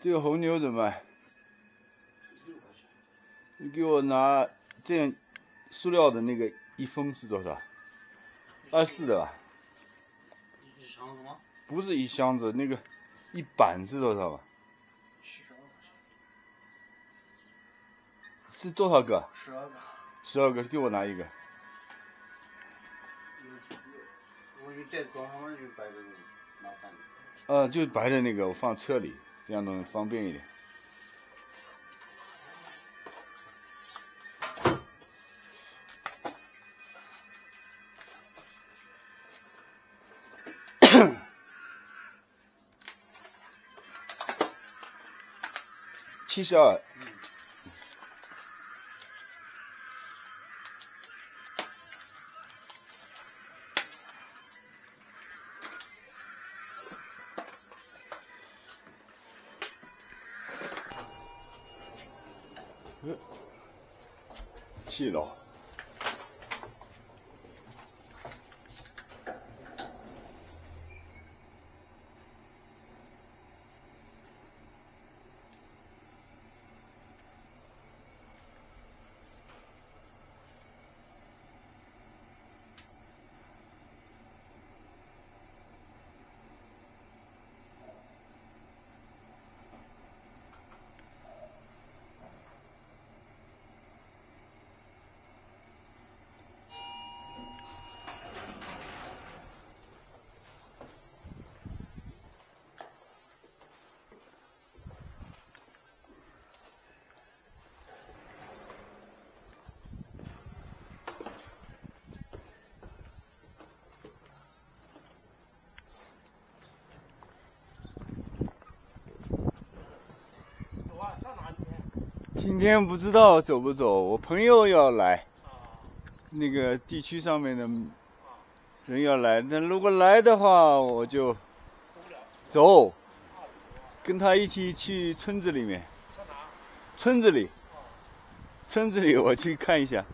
这个红牛怎么办？ 6块钱。你给我拿这样塑料的那个一封是多少？24的吧？一箱子吗？不是一箱子，那个一板是多少吧？72块钱。是多少个？12个。12个，给我拿一个。我就在桌上面就摆着麻烦。就白的那个，我放车里，这样能方便一点。72。气了。今天不知道走不走，我朋友要来，那个地区上面的人要来，那如果来的话，我就走，跟他一起去村子里面。村子里，村子里我去看一下。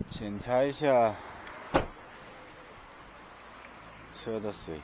检查一下车的水。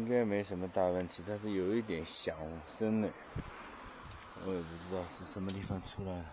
应该没什么大问题，但是有一点响声呢，我也不知道是什么地方出来的。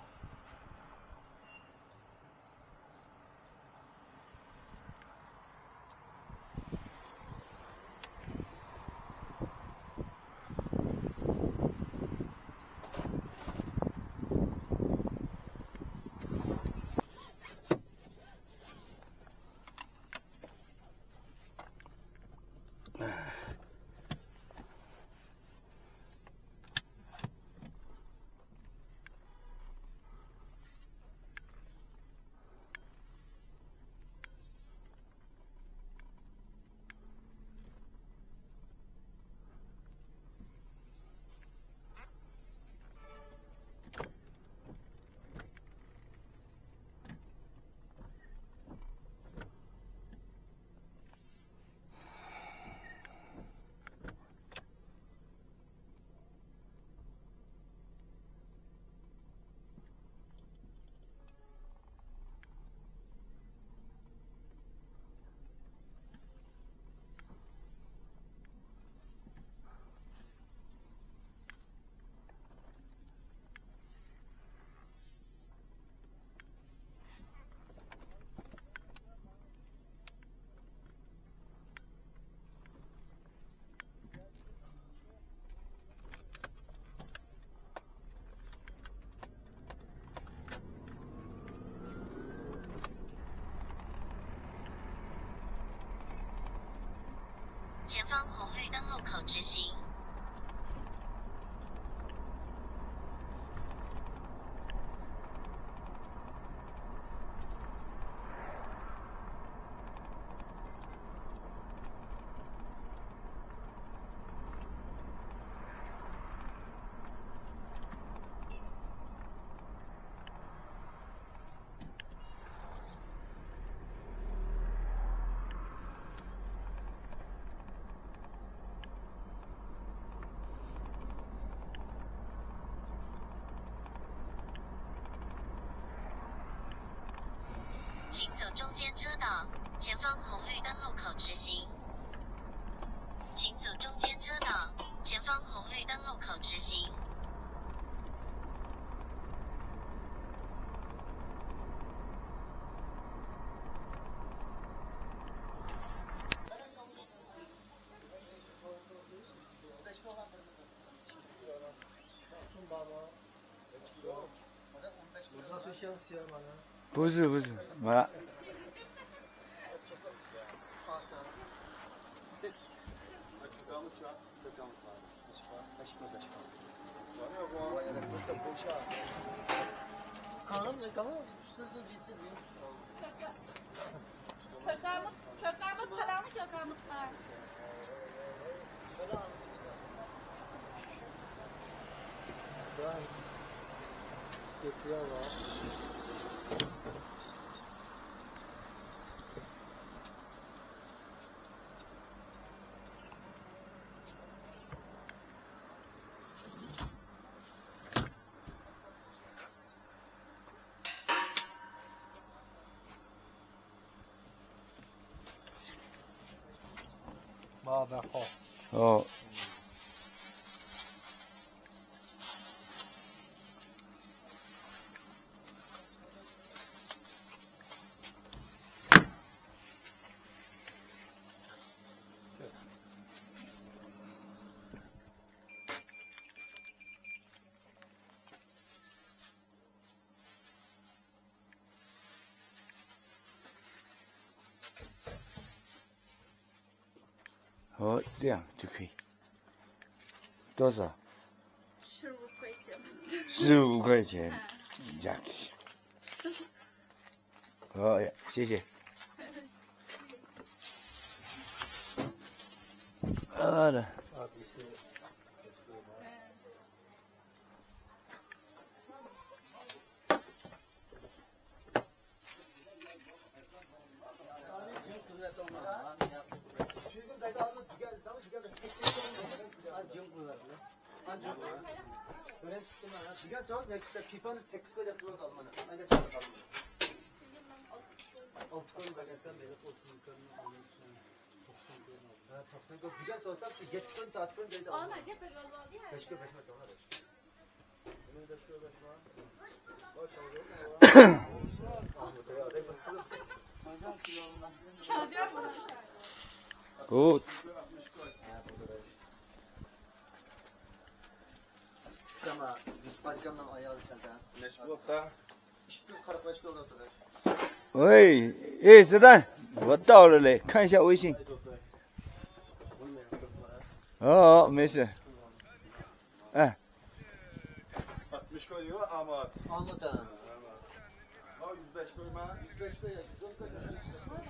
前方红绿灯路口直行。请走中间车道，前方红绿灯路口直行。请走中间车道，前方红绿灯路口直行。不是，完了。麻烦好。哦。哦，这样就可以。多少？15块钱。15块钱，呀去。好呀，谢谢。好的。Sen bir de sorsak şu yetkin tatmin dedi. Olma cephe yollar diye. Beşke sonra beşke. Gut. Ama biz parkamdan ayağı çanta. Neşbukta. Biz karpaşka oldu da. 喂，哎，石蛋，我到了嘞，看一下微信。哦，没事。哎， 60 koyuyor ama. Anladım. Ha 105 koyma. 105 koy ya. 110 koy.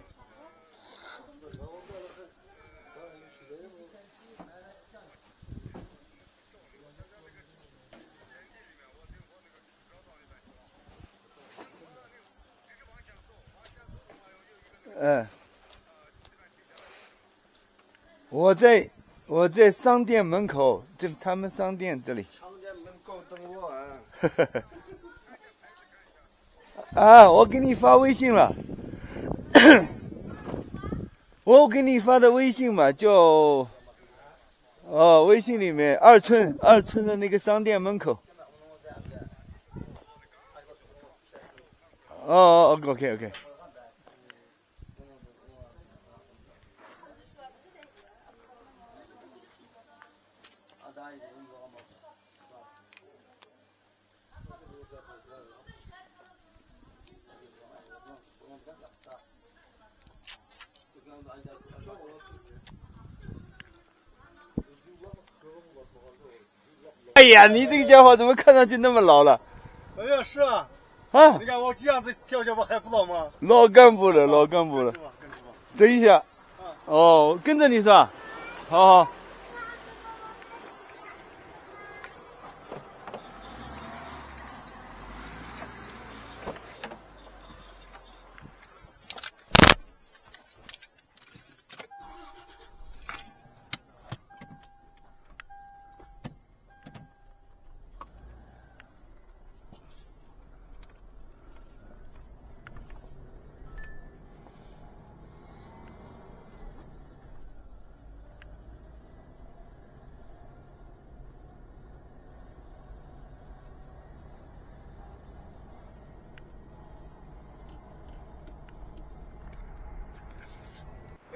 我在商店门口，这他们商店这里。 常见门口等我啊。啊，我给你发微信了。我给你发的微信嘛，就，微信里面二村的那个商店门口。哦，OK。 哎呀，你这个家伙怎么看上去那么老了？哎呀，是啊。啊，你看我这样子条件我还不老吗？老干部了，老干部了。是吧？跟着吧。等一下，哦，跟着你是吧？好好。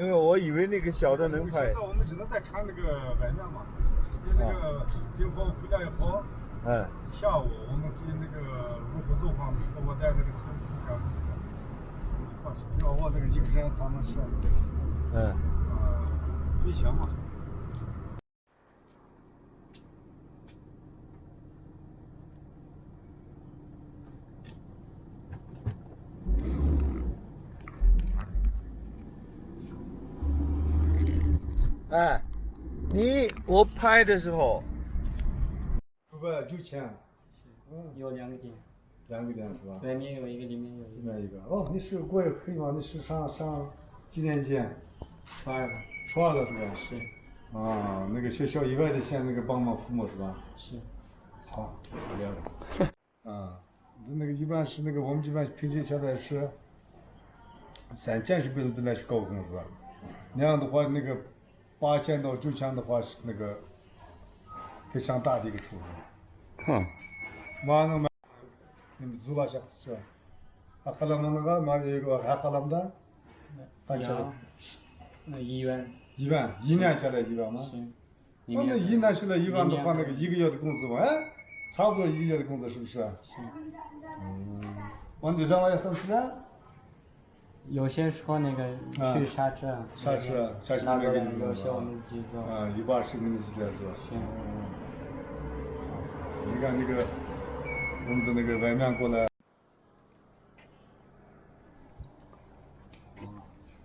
因为我以为那个小的能拍现在。我们只能在看那个外面嘛。那个冰峰回来以后，下午我们可以那个入伙走访的时候，我带那个孙子干部去一块儿去。要我这个一个人他们是，也行嘛。哎，我拍的时候， 99000，有2个点， 2个点是吧？外面有一个，里面有一个。另外一个哦，你是过也可以吗？你是上几年级？初二吧？初二了是吧？是。啊，那个学校以外的县那个帮忙父母是吧？是。好，好了解。啊，那个一般是那个我们这边平均现在是3件是本来是高工资，那样的话那个8件到9件的话是那个非常大的一个数字。哼，马上买，你们租了下是吧？Akalamda var mı? Akalamda kaç Ya, lira? 1元。1万，1年下来1万吗？是。我们1年下来1万的话，那个1个月的工资嘛，哎，差不多1个月的工资是不是？是。往你这玩意上去啊？有些时候那个去刹车，刹车那个那个有些我们自己做。啊，一般是给你自己来做。是。你看那个我们的那个外面过来。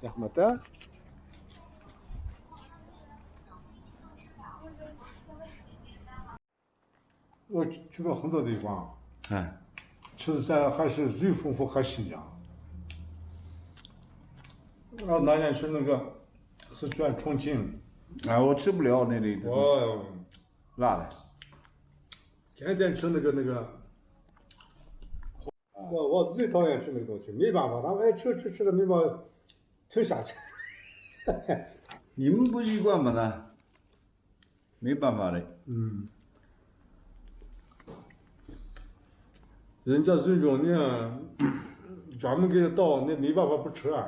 Ahmet'e. 我去过很多地方，吃的还是最丰富和新疆。那年去那个四川、重庆，我吃不了那里的东西，哦，辣的。天天吃那个，我最讨厌吃那个东西，没办法，他们爱吃的没办法，吞下去。你们不习惯嘛呢？没办法的。嗯。人家这种呢，专门给他倒，那没办法不吃啊。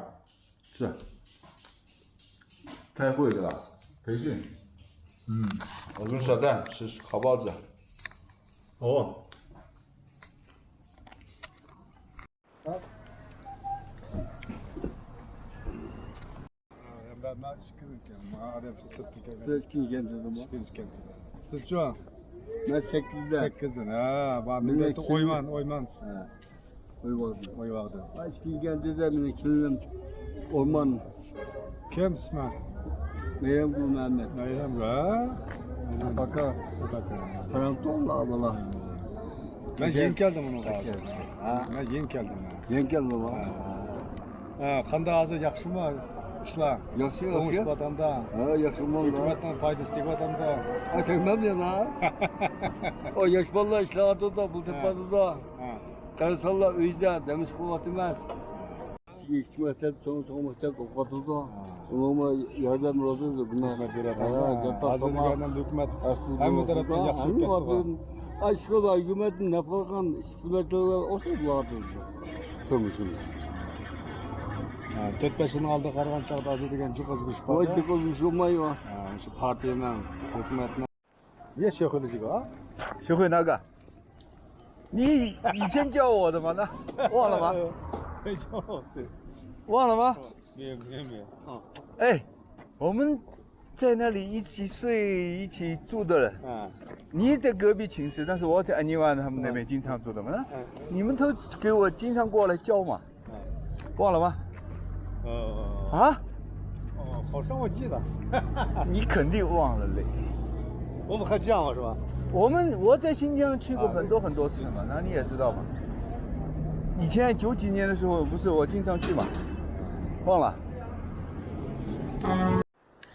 是。开会对吧？培训。嗯。我跟小蛋吃烤包子。哦。Sizce? Ben 8'de. 8'den ha. Bak millet oyman. Uyuyordu. Oy vardı. Eski geldi de beni kirlim orman Kim ismi? Meryem Kulu Mehmet. Meryem ha? Baka karanlıkta oldu abla. Ben yeni geldim onun ağzı. Ha? Ben yeni geldim ha. Yeni geldi baba. Ha, qanday ağzı yaxşı mı? İşler. Yaxşı Konuşup yaxşı. adamda. Ha yakın oldu. Hükümetten faydası değil adamda. Ha tekmem ya ha. O yaş vallahi İslahat'ta da, Bultepe'de da. Ha. Karasalla Öyde, Demiş Kuvvetimez. İlk mektep, son mektep okudu da. Ona yardım oldu bunlar. Hazır yerden hükümet. Hem taraftan yaxşı hükümet. Aşkılar hükümetin ne fakan hizmetleri olsa vardır. Konuşuruz. 4-5'ini aldı Kargan Çağdazı degen çıkız kuş O var. çıkılmış olmayı var. Şu partiyle, hükümetle. Niye şey oldu ki o? 学会哪个？你以前教我的吗？那忘了吗？没教对。忘了吗？没有。哎，我们在那里一起睡、一起住的人。你在隔壁寝室，但是我在安尼湾他们那边经常住的嘛。你们都给我经常过来教嘛。忘了吗？啊？好像我记得。你肯定忘了嘞。我们还这样是吧？我在新疆去过很多次嘛，那你也知道嘛。以前90几年的时候，不是我经常去嘛，忘了。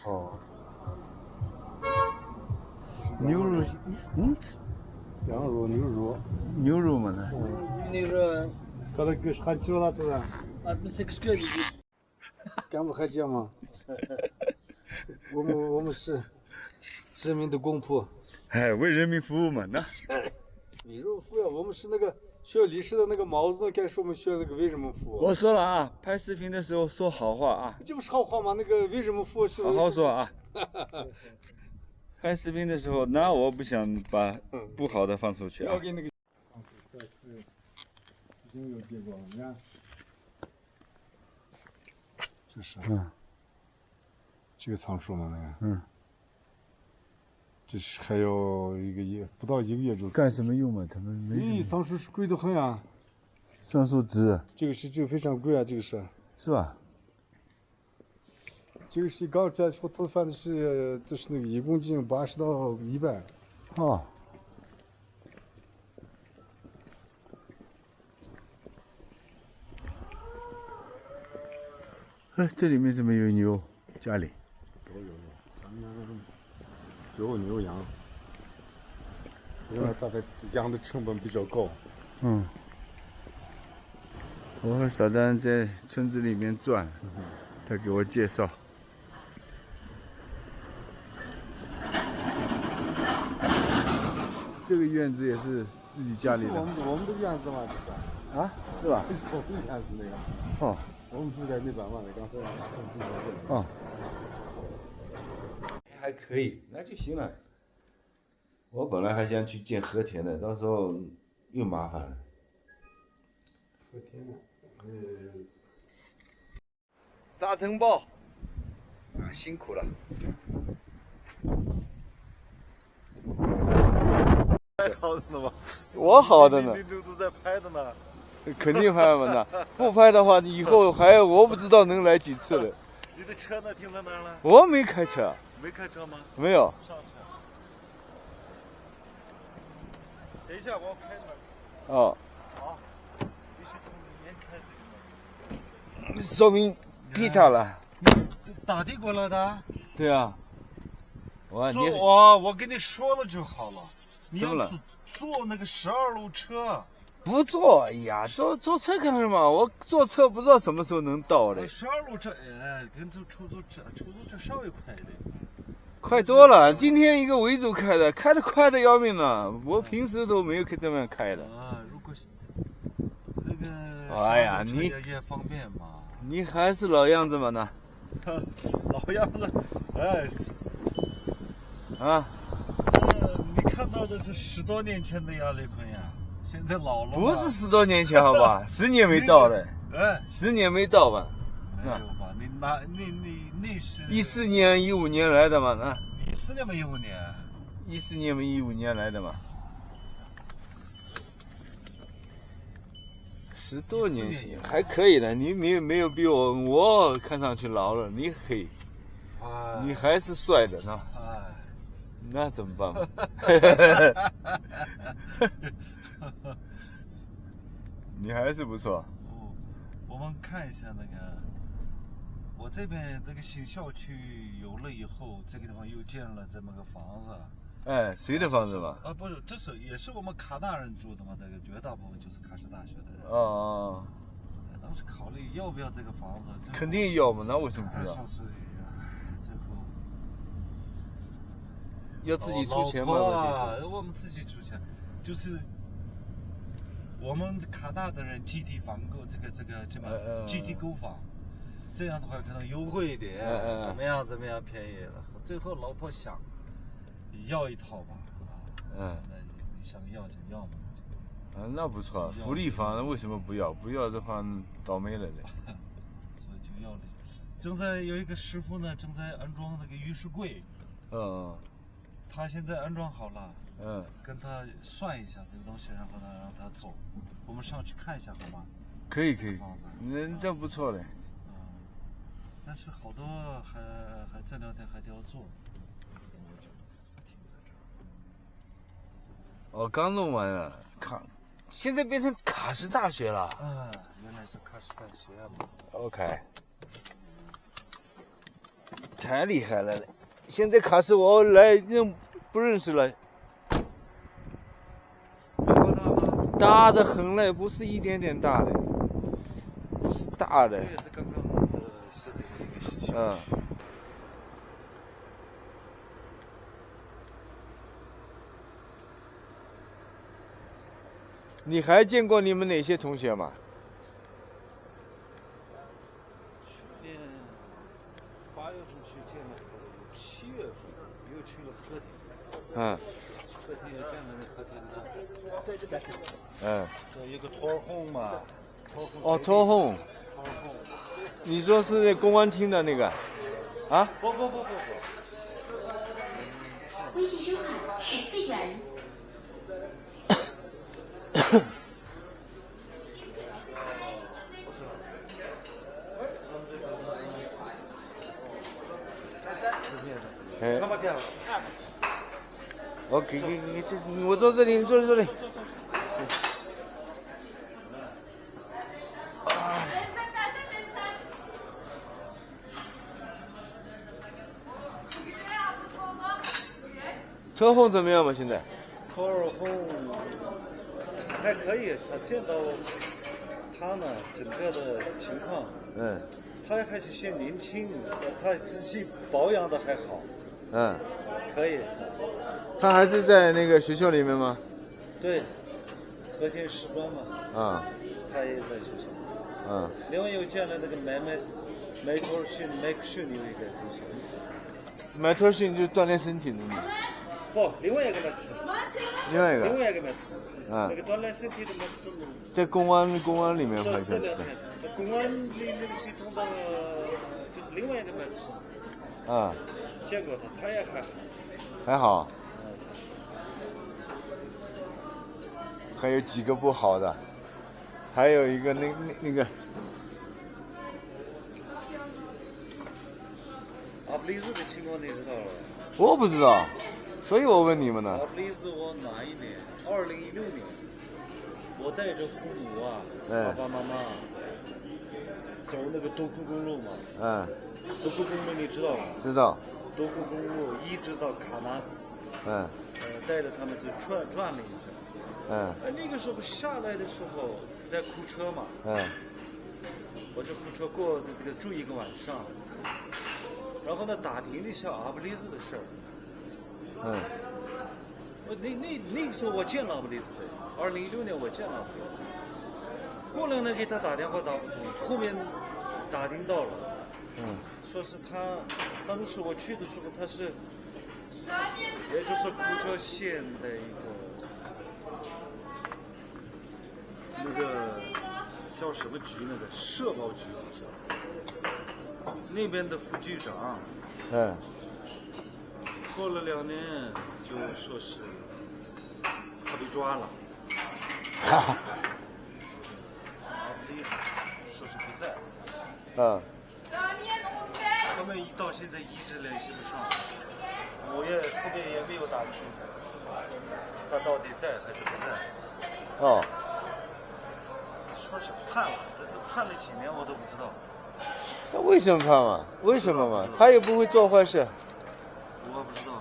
哦。牛肉，羊肉、牛肉。牛肉嘛呢？那个 Kada göç kaç yıl atı da? 68个礼拜。干不还这吗？我们是人民的公仆。哎，为人民服务嘛，那。为人民服务，我们是那个学历史的那个帽子，该是我们学那个为人民服务。我说了啊，拍视频的时候说好话啊。这不是好话吗？那个为人民服务是。好好说啊。拍视频的时候，那我不想把不好的放出去啊。要给那个。已经有结果了，你看。这是。这个仓鼠嘛，那个。这是还有不到1个月就。干什么用嘛？他们没什么。桑树是贵得很啊。桑树枝。这个非常贵啊，这个是。是吧？这个是刚才说投放的是，就是那个1公斤80到100。哦。哎，这里面怎么有牛？家里。咱们那个有牛羊，因为它的养的成本比较高。我和小丹在村子里面转，他给我介绍。这个院子也是自己家里的。是我们的院子嘛，这是。啊？是吧？是我们的院子那个。哦。我们住在那边嘛，刚才住在这。哦。还可以，那就行了。我本来还想去建和田的，到时候又麻烦了。和田呢？炸城堡，辛苦了。拍好的呢吗？我好的呢。你都在拍的呢。肯定拍嘛呢，不拍的话，以后还我不知道能来几次了。你的车呢？停在哪儿了？我没开车。没开车吗？没有。上车。等一下，我开门。哦。好，必须从里面开这个门。说明劈叉了。打的过来的？对啊。我跟你说了就好了。你要怎么了？坐那个12路车。不坐，哎呀，坐车干什么？我坐车不知道什么时候能到的， 12路这跟走出租车稍微快一点。快多了。今天一个维族开的快的要命了，我平时都没有这么样开的。如果是那个，哎呀12路车也方便嘛。你还是老样子嘛呢？老样子，啊，你看到的是10多年前的呀，雷坤呀，现在老了嘛。不是10多年前，好吧，10年没到嘞，10年没到吧？没有吧？你是14年、15年来的嘛？那14年没15年，14年没15年来的嘛？10多年前还可以的，你没有比我看上去老了，你可以，你还是帅的呢。那怎么办嘛？你还是不错。我们看一下那个，我这边这个新校区有了以后，这个地方又建了这么个房子。哎，谁的房子嘛？不是，这是也是我们卡大人住的嘛，这个绝大部分就是喀什大学的人。哦。当时考虑要不要这个房子，肯定要嘛，那为什么不要？最后要自己出钱嘛？我们自己出钱，就是我们卡大的人集体房购这么集体购房，这样的话可能优惠一点，怎么样便宜了。最后老婆想要一套吧，那你想要就要嘛。那不错，福利房为什么不要？不要的话倒霉了嘞。所以就要了。正在有一个师傅呢，正在安装那个浴室柜。他现在安装好了。跟他算一下这个东西，然后呢让他走，我们上去看一下好吗？可以，这不错嘞。但是好多还这2天还得要做。刚弄完了，现在变成喀什大学了。原来是喀什大学嘛。OK， 太厉害了嘞！现在喀什我来不认识了。大的很嘞，不是一点点大的，不是大的。这也是刚刚设计的一个新校区。你还见过你们哪些同学吗？去年8月份去见了，7月份又去了和田。和田又见了那和田的。这有个托儿红嘛。托红。你说是那公安厅的那个？不。微信收款10个元。给，我坐这里，你坐这里。车红怎么样嘛？现在？托儿红还可以，他见到他呢整个的情况，他还是嫌年轻，他自己保养的还好，可以。他还是在那个学校里面吗？对，和田师专嘛。他也在学校。另外又建了那个麦托逊有一个东西。麦托逊就锻炼身体的嘛。不，另外一个麦托逊。另外一个麦托逊。那个锻炼身体的麦托逊。在公安里面好像是。公安里那个系统的，就是另外一个麦托逊。见过他也还好。还好。还有几个不好的，还有一个那个。阿布里斯的情况你知道了？我不知道，所以我问你们呢。阿布里斯我哪一年？2016年，我带着父母爸爸妈妈走那个多库公路嘛。多库公路你知道吗？知道。多库公路一直到喀纳斯。嗯带着他们就转了一下。嗯那个时候下来的时候在哭车嘛，嗯我就哭车过这个住一个晚上，然后呢打听了一下阿布里子的事儿。嗯那个时候我见了阿布里子的，2016年我见了阿布里子。过来呢给他打电话打不通，后面打听到了，说是他当时我去的时候他是，也就是库车县的那个叫什么局那个社保局好像，那边的副局长。嗯过了2年就说是他被抓了，哈哈阿布里子说是不在。嗯他们一到现在一直联系不上，我也后面也没有打听他到底在还是不在。哦，说是判了，这判了几年我都不知道。那为什么判嘛？为什么嘛？他又不会做坏事。我不知道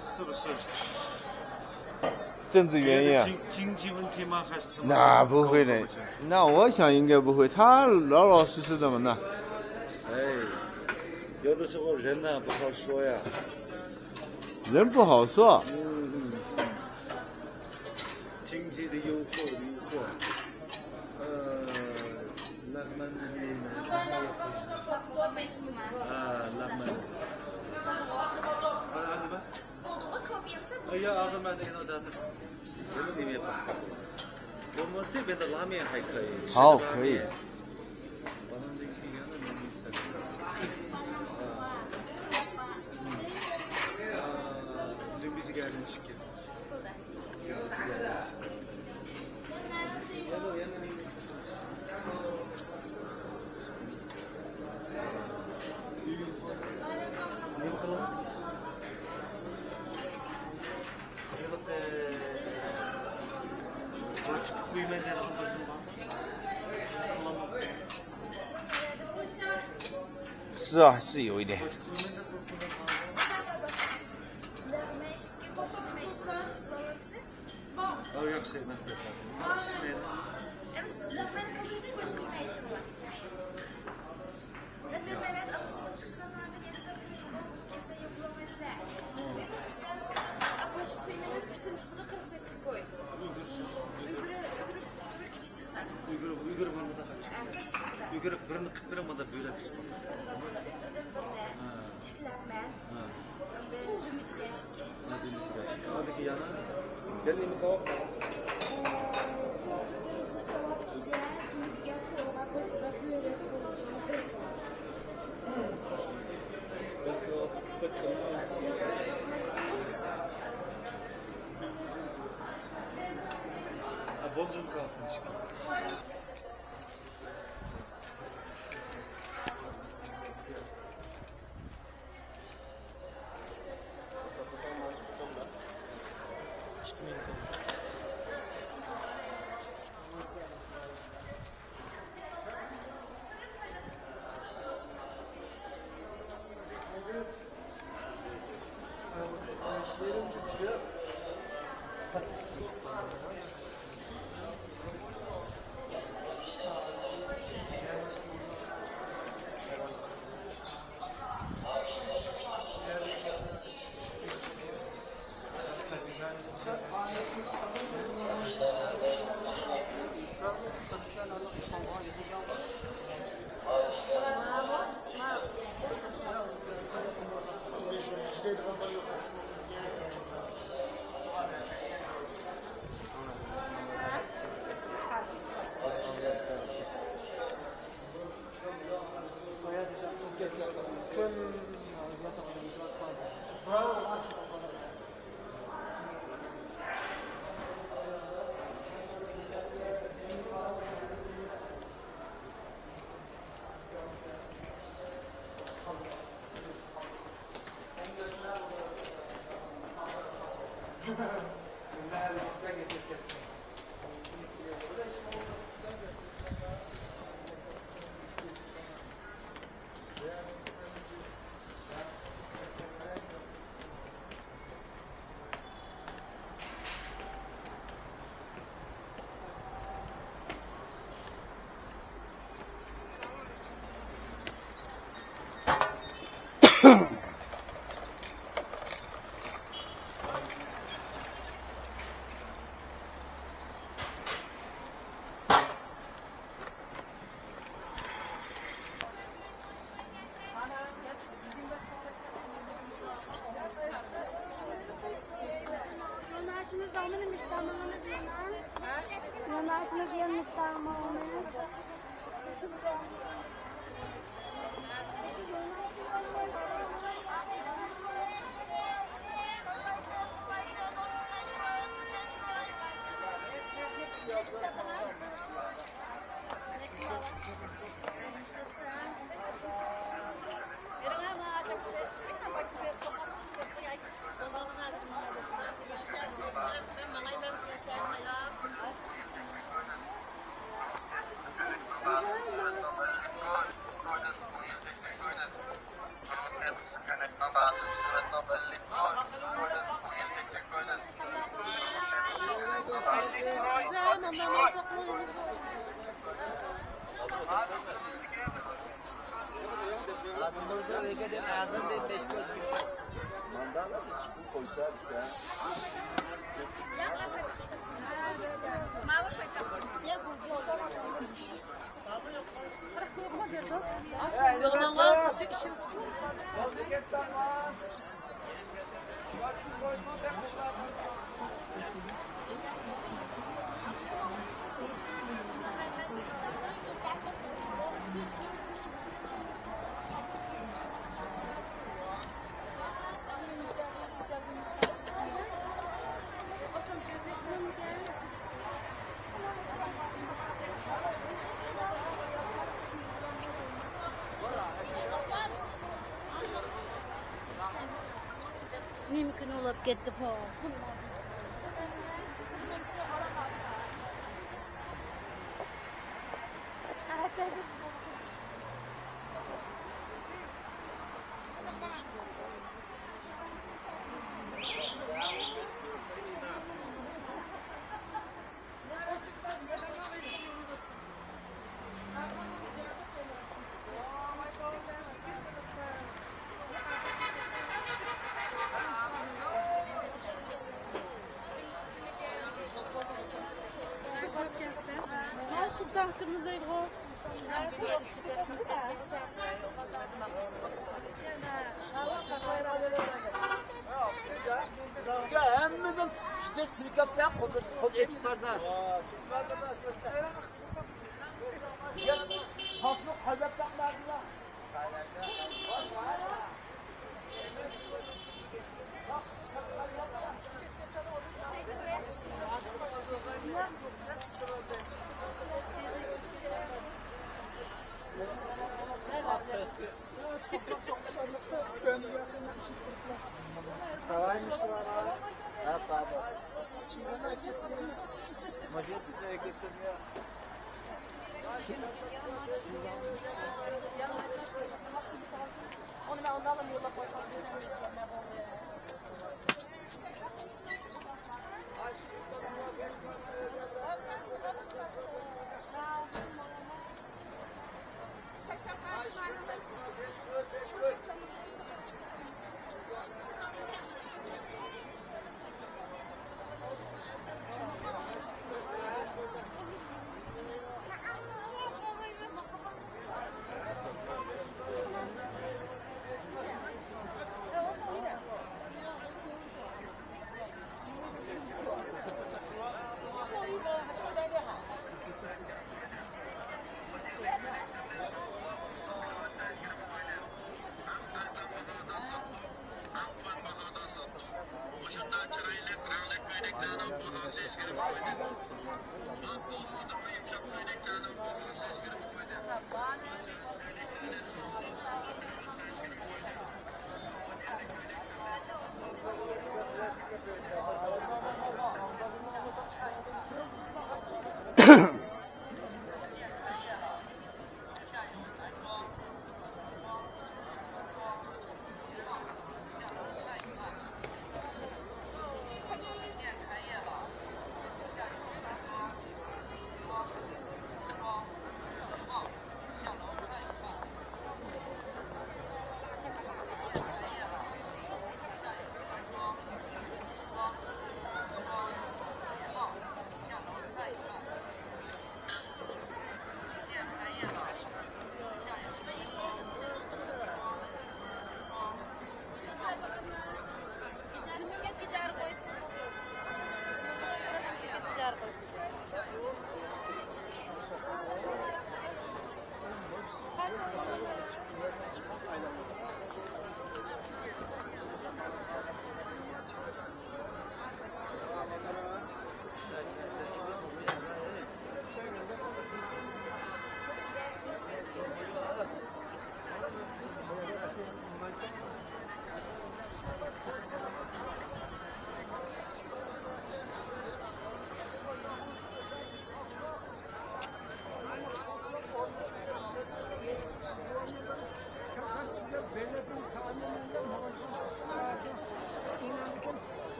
是不是政治原因啊？经济问题吗？还是什么？那不会的搞不清楚，那我想应该不会，他老老实实的嘛那。哎，有的时候人呢不好说呀。人不好说。经济的诱惑，那么那么。哎呀，这里面我们这边的拉面还可以。好，可以。是啊，是有一点。Oh, yok sevmez de zaten. Uygur bana da kaç. Uygur birini kıpıramadı böyle küçük. Hadi yana. Gelin mi kavak? Boncuğun kahveni çıkıyor. gelmiş damağımız yanan. Yanaşımız yanmış damağımız. Yoldan varsa çık işim. Ni mümkün olup gitti bu. Sultançımızdaydı o. Ya hem de size sirkap da kod ekspertler. Ya hafno kaybettim verdiler. Saraymış var ha. Ha pardon. Majestesi hareketleri. Onu ben ondan alamıyorum.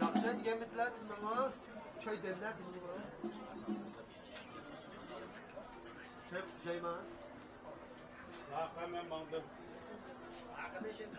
Nakşen gemikler dinlemez, çay demler dinlemez. Çay Süleyman. Hemen bandım. Arkadaşım.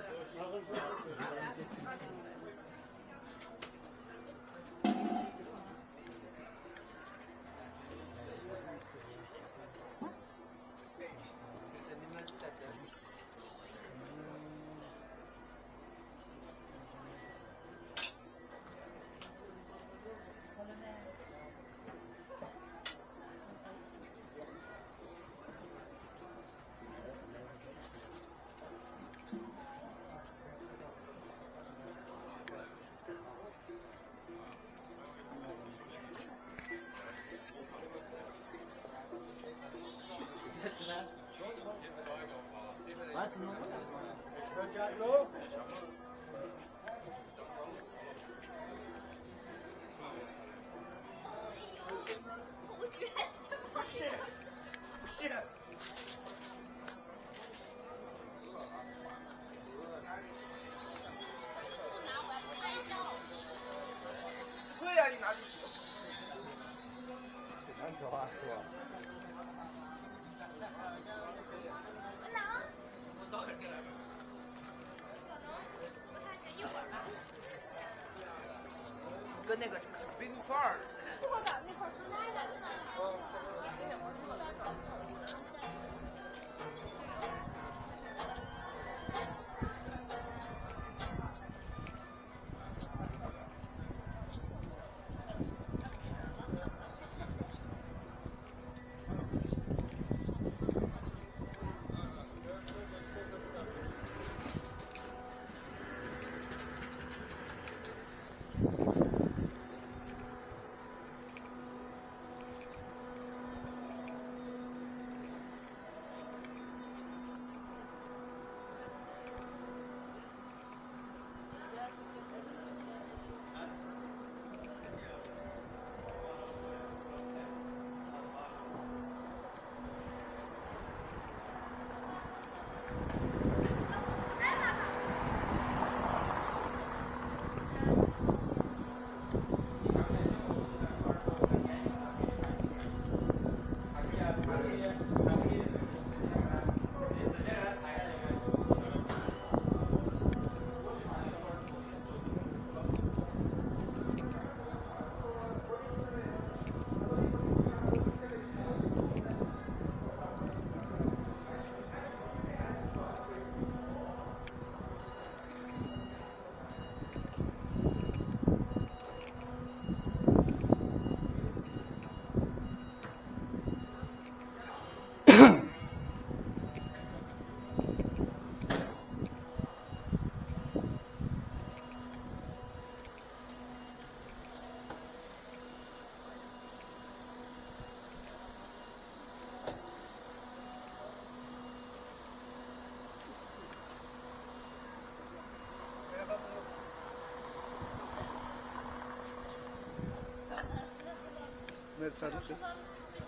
跟那个冰块儿似的。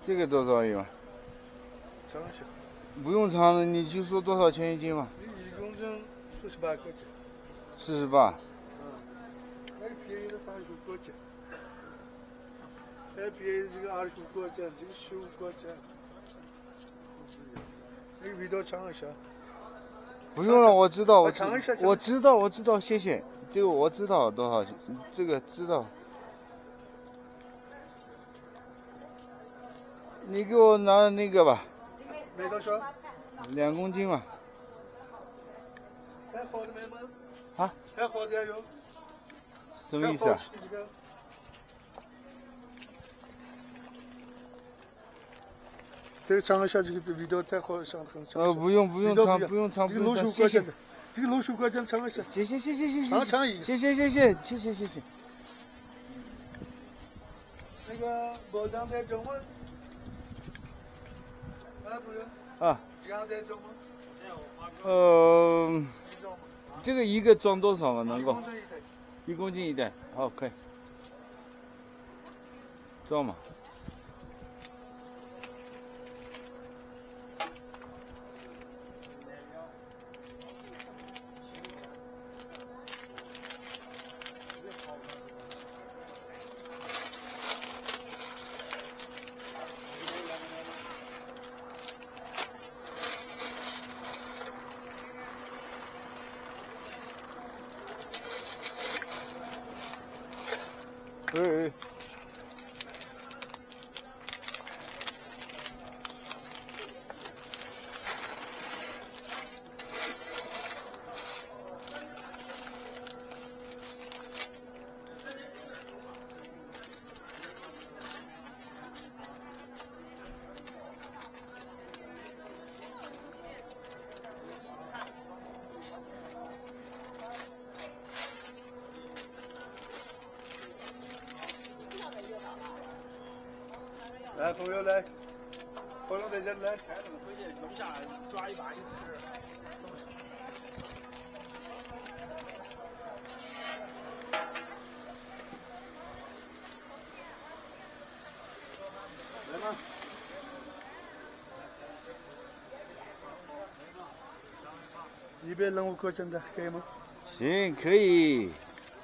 这个多少一碗？尝一下。不用尝了，你就说多少钱一斤吧。一公斤48块钱。48。那个便宜的35块钱。还便宜这个25块钱，这个15块钱。那个味道尝一下。不用了，我知道，尝一下。我知道，谢谢。这个我知道多少，这个知道。你给我拿那个吧。没多少？2公斤吧。还好的没吗？啊？还好的有。什么意思啊？这个尝一下，这个味道太好，香很香。不用尝，不用尝，这个65块钱的，这个65块钱尝一下。谢谢，尝一个。谢谢。那个包装袋中文。不用。啊。这样袋中文。这个一个装多少啊？能够？1公斤一袋。好，可以。装嘛。来，朋友来，朋友在这来。回去楼下抓一把就吃。来吗？105块钱的，可以吗？行，可以。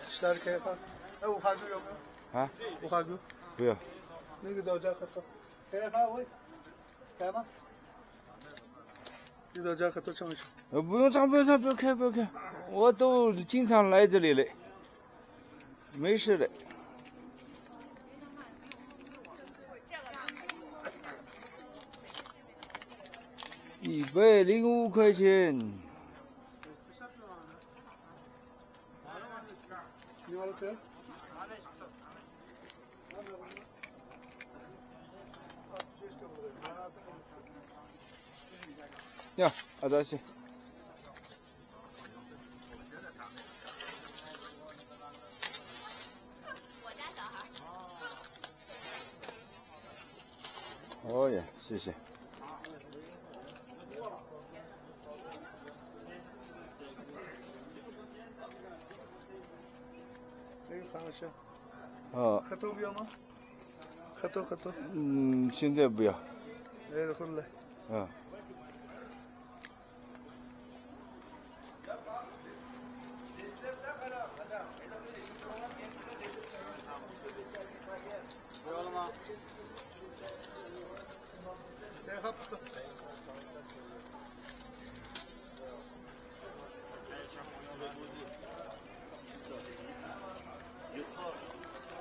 其他的可以放。那5盘猪有没有？啊？我喊哥。不要。那个到家喝多，开饭喂，开吗？你到家喝多尝一尝。不用尝，不用尝，不要开，不要开，我都经常来这里嘞，没事的。105块钱。你完了车？呀，아저씨。哦耶，谢谢。这个3个小。哦。喝多不要吗？喝多。现在不要。后来。嗯。不要了吗？再喝不多。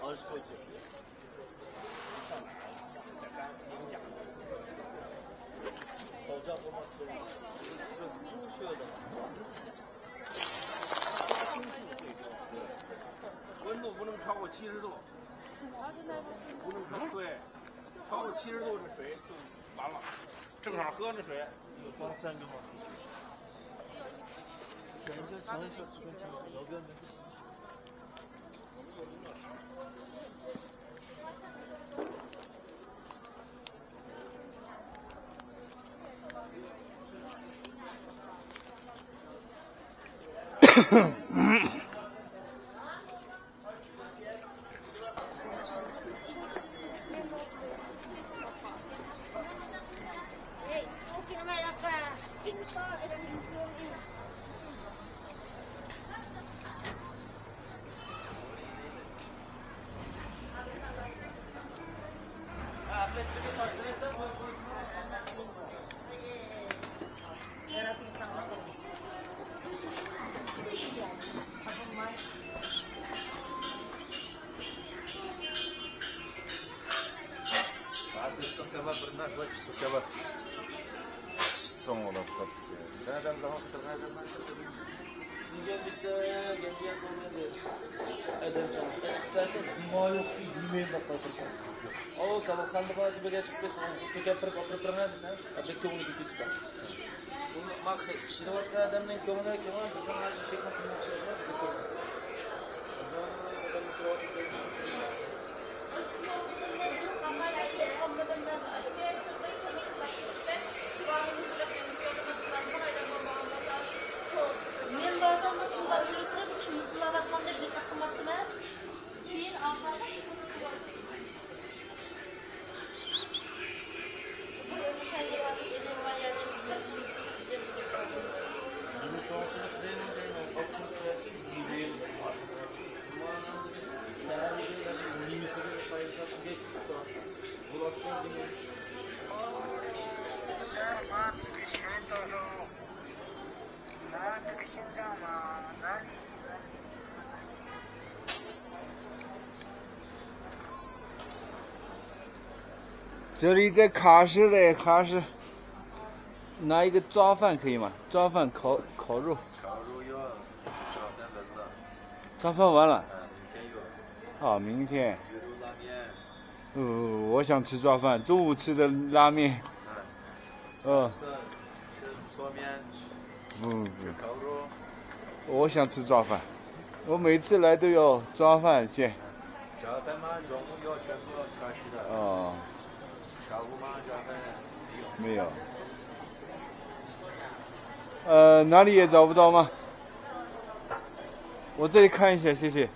20块钱。温度不能超过70度，不能超对，超过70度这水就完了，正好喝那水就装3个吗？Dia bisa gantian komen dia. Ada contoh. Ekspresi semua yok email dapat. Oh, kalau kan dapat sebagai cepet, kita pernah di sana. Ada kau di kita. Mak, siapa ada yang kau ada kau ada bisa ngasih siapa pun ngasih siapa. Men borsam bunlar yurtlar uchun qilayotganda diqqat qilmoqchiman. Keyin oxirida这里在喀什嘞，喀什拿一个抓饭可以吗？抓饭烤肉。烤肉要抓饭不是？抓饭完了。明天有。啊，明天。鱼肉拉面。我想吃抓饭，中午吃的拉面。吃搓面。吃烤肉。我想吃抓饭，我每次来都要抓饭先。抓饭嘛，中午要全部喀什的。哦。下午嘛，抓饭没有。哪里也找不到吗？我这里看一下，谢谢。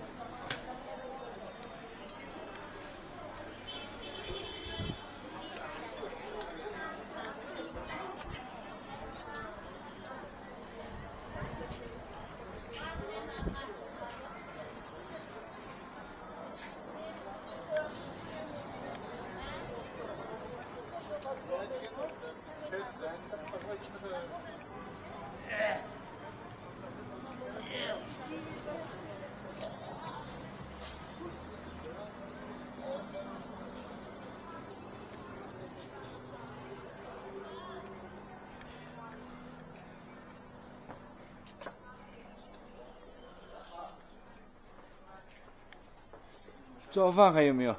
早饭还有没有？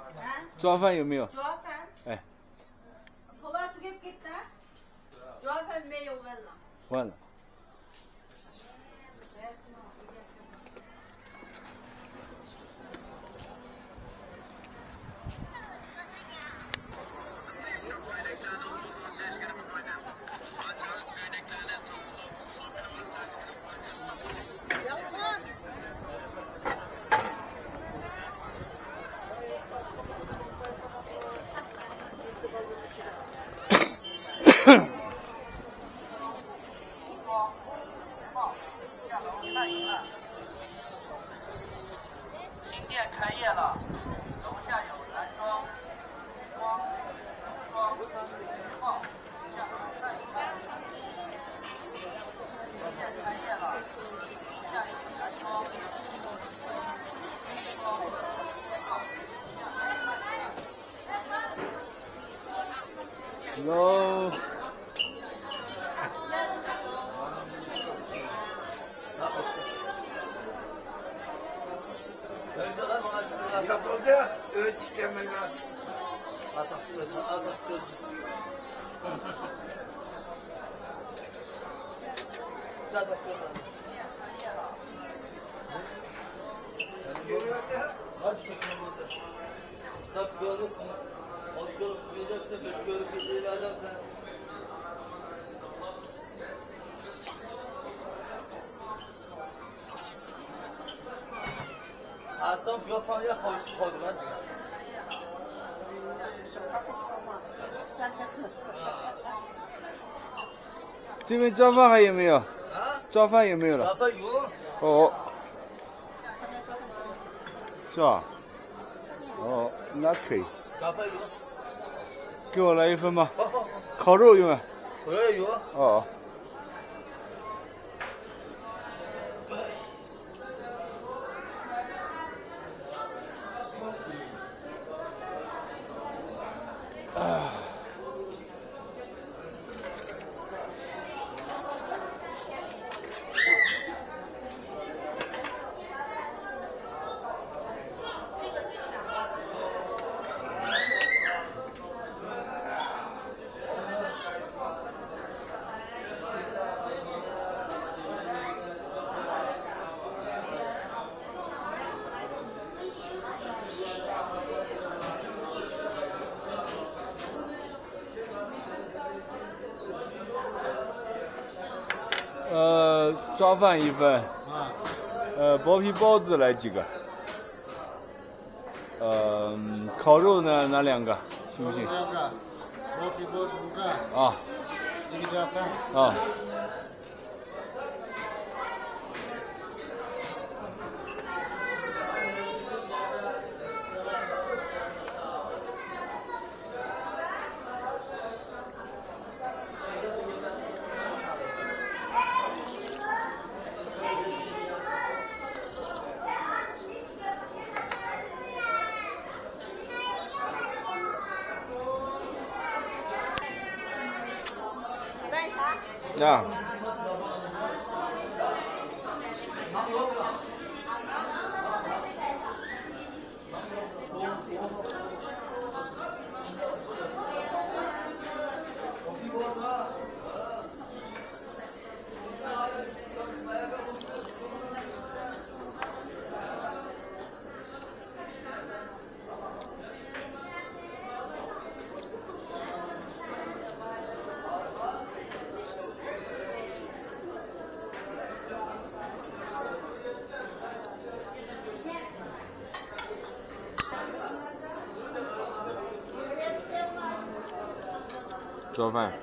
早饭有没有？早饭？哎，后来这个给的，早饭没有问了。问了。新店开业了，楼下有男装、装、帽，下来看一看。新店开业了，楼下有男装、喽。茶汤不要放下好好的嘛。这边早饭还有没有？啊？早饭有没有了？早饭有。哦。是吧？哦，那可以。早饭有。给我来一份吧。好好好。烤肉有没有？烤肉有。哦。啊。早饭一份，薄皮包子来几个？烤肉呢拿2个，行不行？2个，薄皮包子5个。啊。一个早饭。啊。呀。早饭。